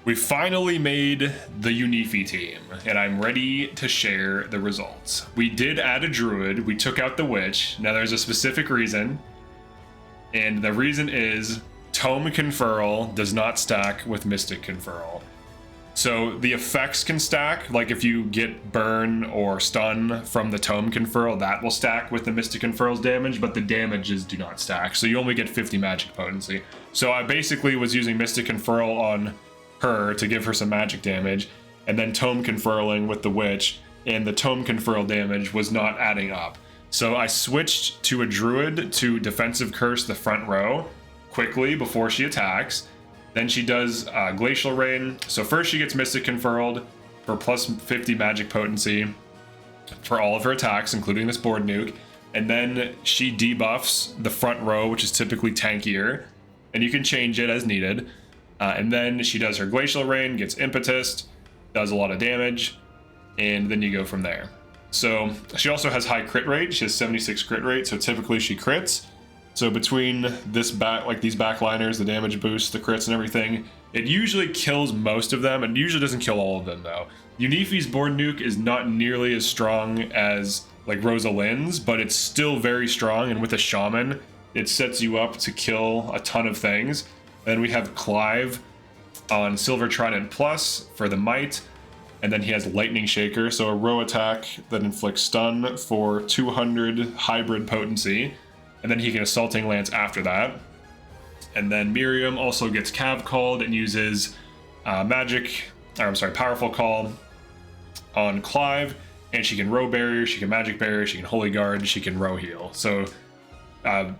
We finally made the YUNIFI team, and I'm ready to share the results. We did add a druid, we took out the witch. Now there's a specific reason, and the reason is Tome Conferral does not stack with Mystic Conferral. So the effects can stack, like if you get burn or stun from the Tome Conferral, that will stack with the Mystic Conferral's damage, but the damages do not stack, so you only get 50 magic potency. So I basically was using Mystic Conferral on her to give her some magic damage, and then Tome Conferring with the witch, and the Tome Conferral damage was not adding up. So I switched to a druid to defensive curse the front row quickly before she attacks. Then she does Glacial Rain. So first she gets Mystic Conferred for plus 50 magic potency for all of her attacks, including this board nuke. And then she debuffs the front row, which is typically tankier, and you can change it as needed. And then she does her Glacial Rain, gets Impetus, does a lot of damage, and then you go from there. So she also has high crit rate. She has 76 crit rate, so typically she crits. So between this these backliners, the damage boost, the crits and everything, it usually kills most of them. It usually doesn't kill all of them though. YUNIFI's board nuke is not nearly as strong as like Rosalind's, but it's still very strong, and with a shaman, it sets you up to kill a ton of things. Then we have Clive on Silver Trident Plus for the might, and then he has Lightning Shaker, so a row attack that inflicts stun for 200 hybrid potency, and then he can Assaulting Lance after that. And then Miriam also gets Cav called and uses Powerful Call on Clive, and she can Row Barrier, she can Magic Barrier, she can Holy Guard, she can Row Heal. So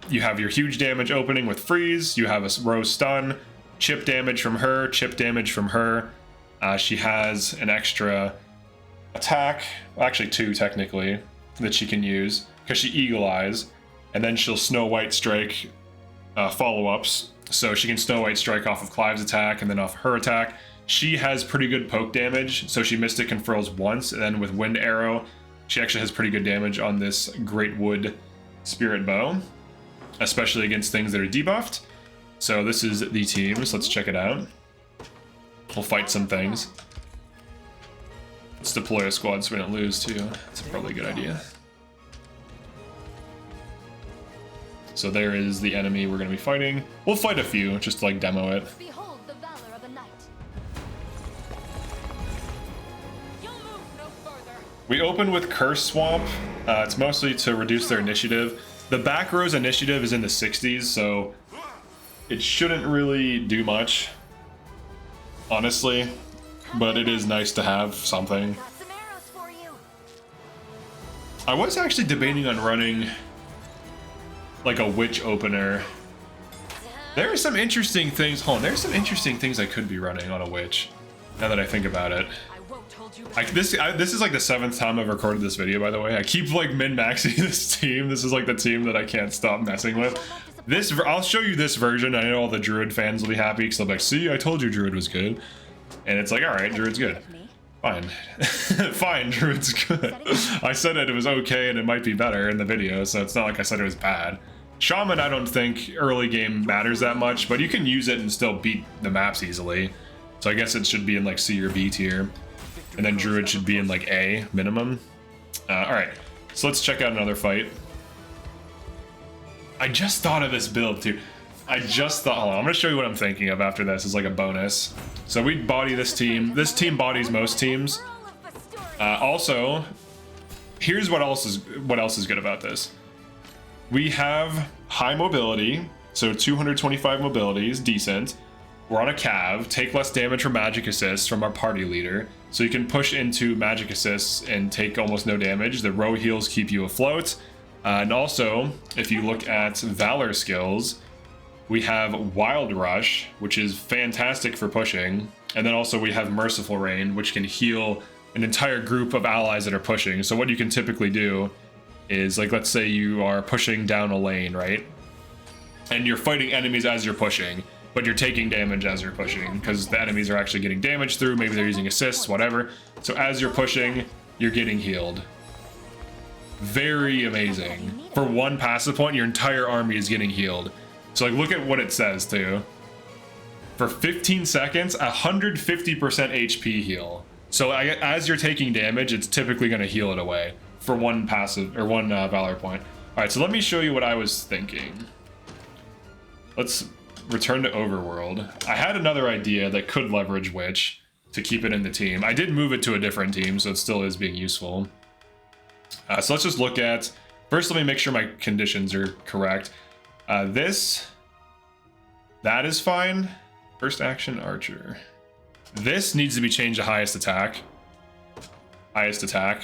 you have your huge damage opening with Freeze, you have a row stun, chip damage from her, chip damage from her. She has an extra attack, actually two technically, that she can use because she Eagle Eyes, and then she'll Snow White Strike follow-ups. So she can Snow White Strike off of Clive's attack and then off her attack. She has pretty good poke damage, so she Mystic Conferrals once, and then with Wind Arrow, she actually has pretty good damage on this Great Wood Spirit Bow, especially against things that are debuffed. So this is the team, so let's check it out. We'll fight some things. Let's deploy a squad so we don't lose too. It's probably a good idea. So there is the enemy we're going to be fighting. We'll fight a few, just to like demo it. Behold the valor of a knight. You'll move no further. We open with Curse Swamp. It's mostly to reduce their initiative. The back row's initiative is in the 60s, so it shouldn't really do much, honestly, but it is nice to have something. Got some arrows for you. I was actually debating on running like a witch opener. There are some interesting things. Hold on, there's some interesting things I could be running on a witch, now that I think about it. This is like the 7th time I've recorded this video, by the way. I keep like min-maxing this team. This is like the team that I can't stop messing with. I'll show you this version. I know all the Druid fans will be happy because they'll be like, see, I told you Druid was good. And it's like, all right, Druid's good. Fine. Fine, Druid's good. I said it was okay and it might be better in the video, so it's not like I said it was bad. Shaman, I don't think early game matters that much, but you can use it and still beat the maps easily. So I guess it should be in like C or B tier. And then Druid should be in like A minimum. Alright, so let's check out another fight. I just thought of this build too. Hold on, I'm gonna show you what I'm thinking of after this as like a bonus. So we body this team. This team bodies most teams. Also, here's what else is good about this. We have high mobility, so 225 mobility is decent. We're on a cav, take less damage from magic assists from our party leader, so you can push into magic assists and take almost no damage. The row heals keep you afloat. And also, if you look at Valor skills, we have Wild Rush, which is fantastic for pushing. And then also we have Merciful Rain, which can heal an entire group of allies that are pushing. So what you can typically do is, like, let's say you are pushing down a lane, right? And you're fighting enemies as you're pushing, but you're taking damage as you're pushing because the enemies are actually getting damage through. Maybe they're using assists, whatever. So as you're pushing, you're getting healed. Very amazing. For one passive point, your entire army is getting healed. So like, look at what it says too. for 15 seconds, 150% HP heal. So as you're taking damage, it's typically going to heal it away for one passive or one valor point. All right, so let me show you what I was thinking. Let's return to Overworld. I had another idea that could leverage Witch to keep it in the team. I did move it to a different team, so it still is being useful. So let's just look at, first let me make sure my conditions are correct. That is fine. First action, Archer. This needs to be changed to highest attack. Highest attack,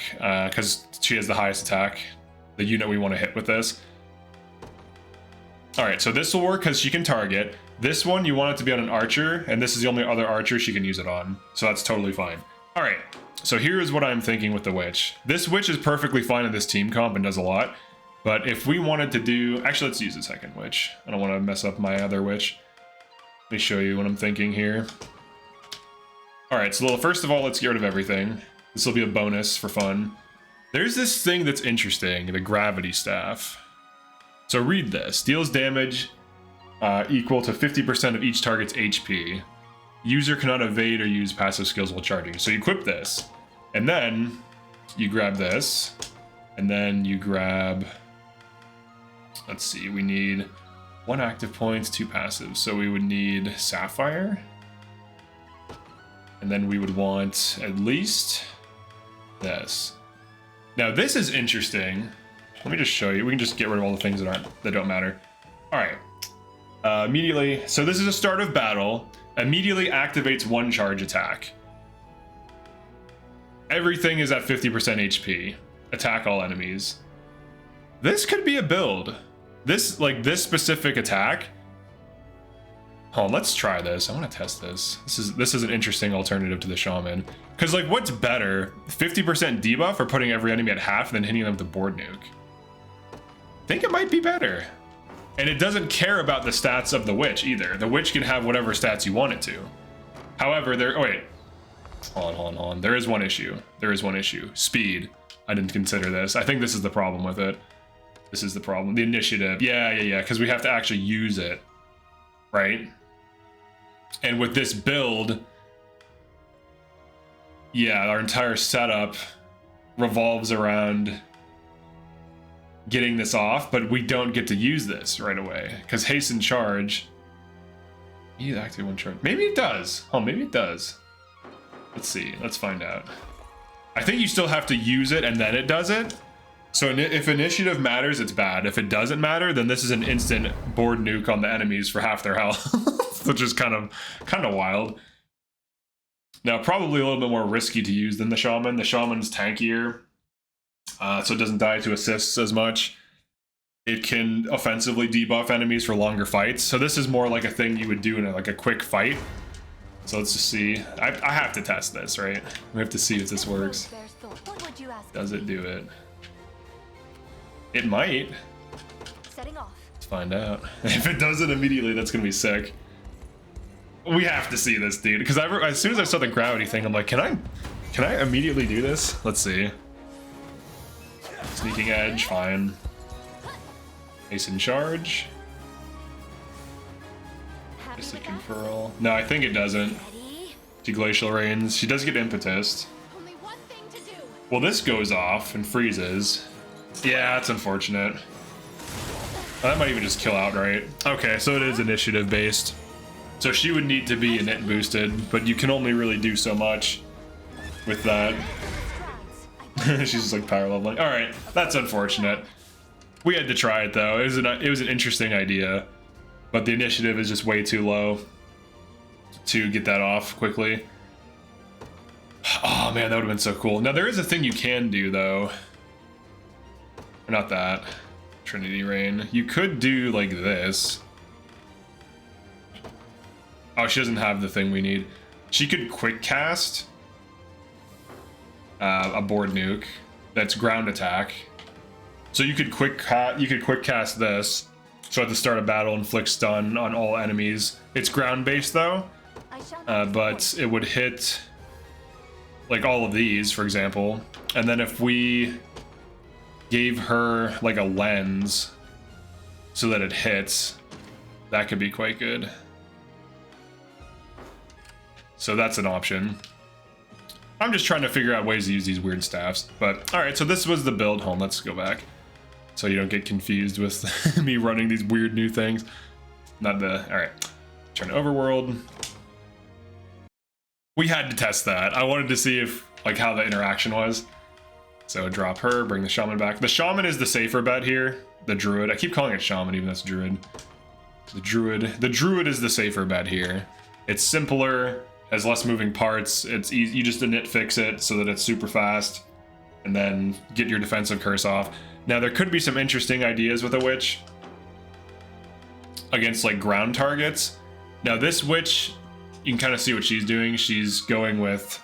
because she has the highest attack, the unit we want to hit with this. All right, so this will work because she can target. This one, you want it to be on an archer, and this is the only other archer she can use it on. So that's totally fine. All right, so here's what I'm thinking with the witch. This witch is perfectly fine in this team comp and does a lot. But if we wanted to do, actually, let's use the second witch. I don't want to mess up my other witch. Let me show you what I'm thinking here. All right, so first of all, let's get rid of everything. This will be a bonus for fun. There's this thing that's interesting, the gravity staff. So read this. Deals damage equal to 50% of each target's HP. User cannot evade or use passive skills while charging. So you equip this, and then you grab this, and then you grab, let's see, we need 1 active point, 2 passives. So we would need Sapphire. And then we would want at least this. Now this is interesting. Let me just show you. We can just get rid of all the things that don't matter. All right. Immediately, so this is a start of battle. Immediately activates 1 charge attack. Everything is at 50% HP. Attack all enemies. This could be a build. This specific attack. Hold on, let's try this. I want to test this. This is an interesting alternative to the shaman. Because what's better, 50% debuff or putting every enemy at half and then hitting them with the board nuke? I think it might be better. And it doesn't care about the stats of the witch either. The witch can have whatever stats you want it to. However, hold on. There is one issue. Speed. I didn't consider this. I think this is the problem with it. This is the problem. The initiative. Yeah. Because we have to actually use it. Right? And with this build, yeah, our entire setup revolves around getting this off, but we don't get to use this right away because hasten charge. You activate 1 charge. Maybe it does. Oh, maybe it does. Let's see. Let's find out. I think you still have to use it and then it does it. So if initiative matters, it's bad. If it doesn't matter, then this is an instant board nuke on the enemies for half their health, which is kind of wild. Now, probably a little bit more risky to use than the shaman. The shaman's tankier, so it doesn't die to assists as much. It can offensively debuff enemies for longer fights. So this is more like a thing you would do in a quick fight. So let's just see. I have to test this, right? We have to see if this works. Does it do it? It might. Setting off. Let's find out. If it does it immediately, that's gonna be sick. We have to see this, dude. Because as soon as I saw the gravity thing, I'm like, can I immediately do this? Let's see. Sneaking edge, fine. Hasten charge. Just a conferral. No, I think it doesn't. She glacial rains. She does get impetus. Only one thing to do. Well, this goes off and freezes. Yeah, that's unfortunate. That might even just kill outright. Okay, so it is initiative based. So she would need to be init boosted, but you can only really do so much with that. She's just like power leveling. All right, that's unfortunate. We had to try it though. It was an interesting idea, but the initiative is just way too low to get that off quickly. Oh man, that would have been so cool. Now there is a thing you can do though. Not that. Trinity Rain. You could do like this. Oh, she doesn't have the thing we need. She could quick cast a board nuke that's ground attack. So you could quick cast this. So at the start of battle, inflict stun on all enemies. It's ground based though, but it would hit like all of these, for example. And then if we gave her like a lens so that it hits, that could be quite good. So that's an option. I'm just trying to figure out ways to use these weird staffs. But all right, so this was the build. Hold on, let's go back so you don't get confused with me running these weird new things. Not the, all right. Turn overworld. We had to test that. I wanted to see if, like, how the interaction was. So drop her, bring the shaman back. The shaman is the safer bet here. The druid, I keep calling it shaman, even though it's druid. The druid is the safer bet here. It's simpler, has less moving parts. It's easy, you just init fix it so that it's super fast, and then get your defensive curse off. Now there could be some interesting ideas with a witch against like ground targets. Now this witch, you can kind of see what she's doing. She's going with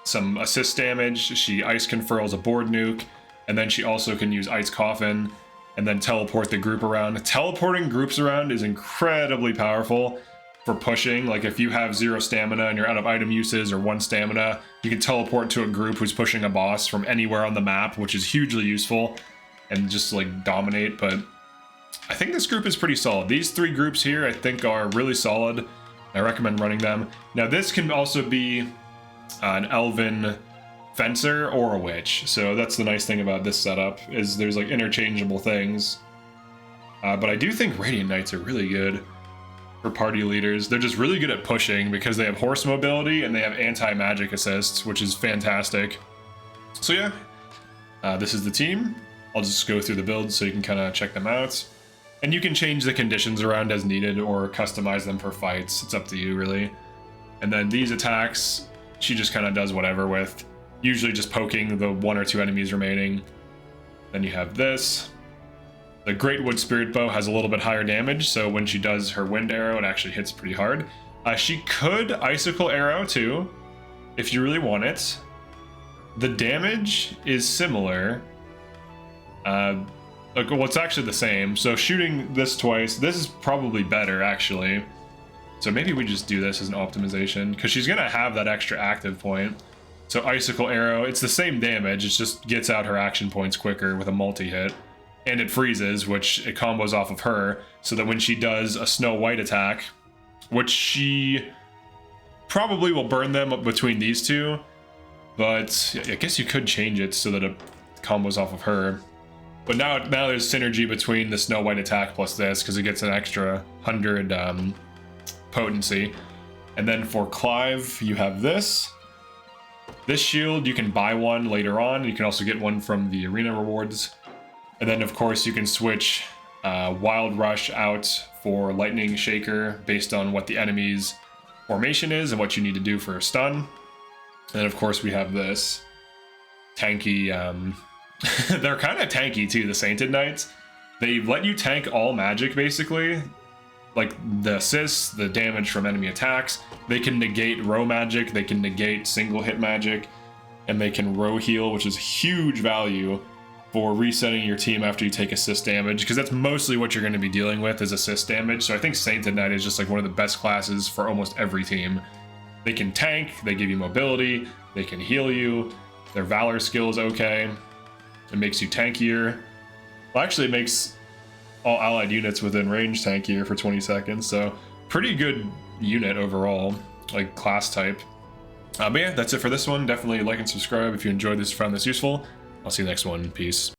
some assist damage. She ice conferrals a board nuke, and then she also can use ice coffin and then teleport the group around. Teleporting groups around is incredibly powerful for pushing. Like if you have 0 stamina and you're out of item uses or 1 stamina, you can teleport to a group who's pushing a boss from anywhere on the map, which is hugely useful, and just like dominate. But I think this group is pretty solid. These 3 groups here I think are really solid. I recommend running them. Now this can also be an elven fencer or a witch, so that's the nice thing about this setup, is there's like interchangeable things. But I do think Radiant Knights are really good for party leaders. They're just really good at pushing because they have horse mobility and they have anti-magic assists, which is fantastic. So yeah, this is the team. I'll just go through the builds so you can kind of check them out. And you can change the conditions around as needed or customize them for fights. It's up to you, really. And then these attacks, she just kind of does whatever with, usually just poking the 1 or 2 enemies remaining. Then you have this. The Great Wood Spirit Bow has a little bit higher damage, so when she does her wind arrow, it actually hits pretty hard. She could icicle arrow too, if you really want it. The damage is similar. Well, it's actually the same. So shooting this twice, this is probably better actually. So maybe we just do this as an optimization, because she's gonna have that extra active point. So icicle arrow, it's the same damage, it just gets out her action points quicker with a multi-hit. And it freezes, which it combos off of her, so that when she does a Snow White attack, which she probably will burn them up between these 2, but I guess you could change it so that it combos off of her. But now there's synergy between the Snow White attack plus this, because it gets an extra 100 potency. And then for Clive, you have this. This shield, you can buy one later on. You can also get one from the arena rewards. And then, of course, you can switch Wild Rush out for Lightning Shaker based on what the enemy's formation is and what you need to do for a stun. And then, of course, we have this tanky... they're kind of tanky, too, the Sainted Knights. They let you tank all magic, basically. Like, the assists, the damage from enemy attacks. They can negate row magic, they can negate single-hit magic, and they can row heal, which is huge value for resetting your team after you take assist damage, because that's mostly what you're going to be dealing with is assist damage. So I think Sainted Knight is just like one of the best classes for almost every team. They can tank, they give you mobility, they can heal you, their Valor skill is okay, it makes you tankier. Well, actually it makes all allied units within range tankier for 20 seconds, so pretty good unit overall, like class type. But yeah, that's it for this one. Definitely like and subscribe if you enjoyed this, found this useful. I'll see you next one. Peace.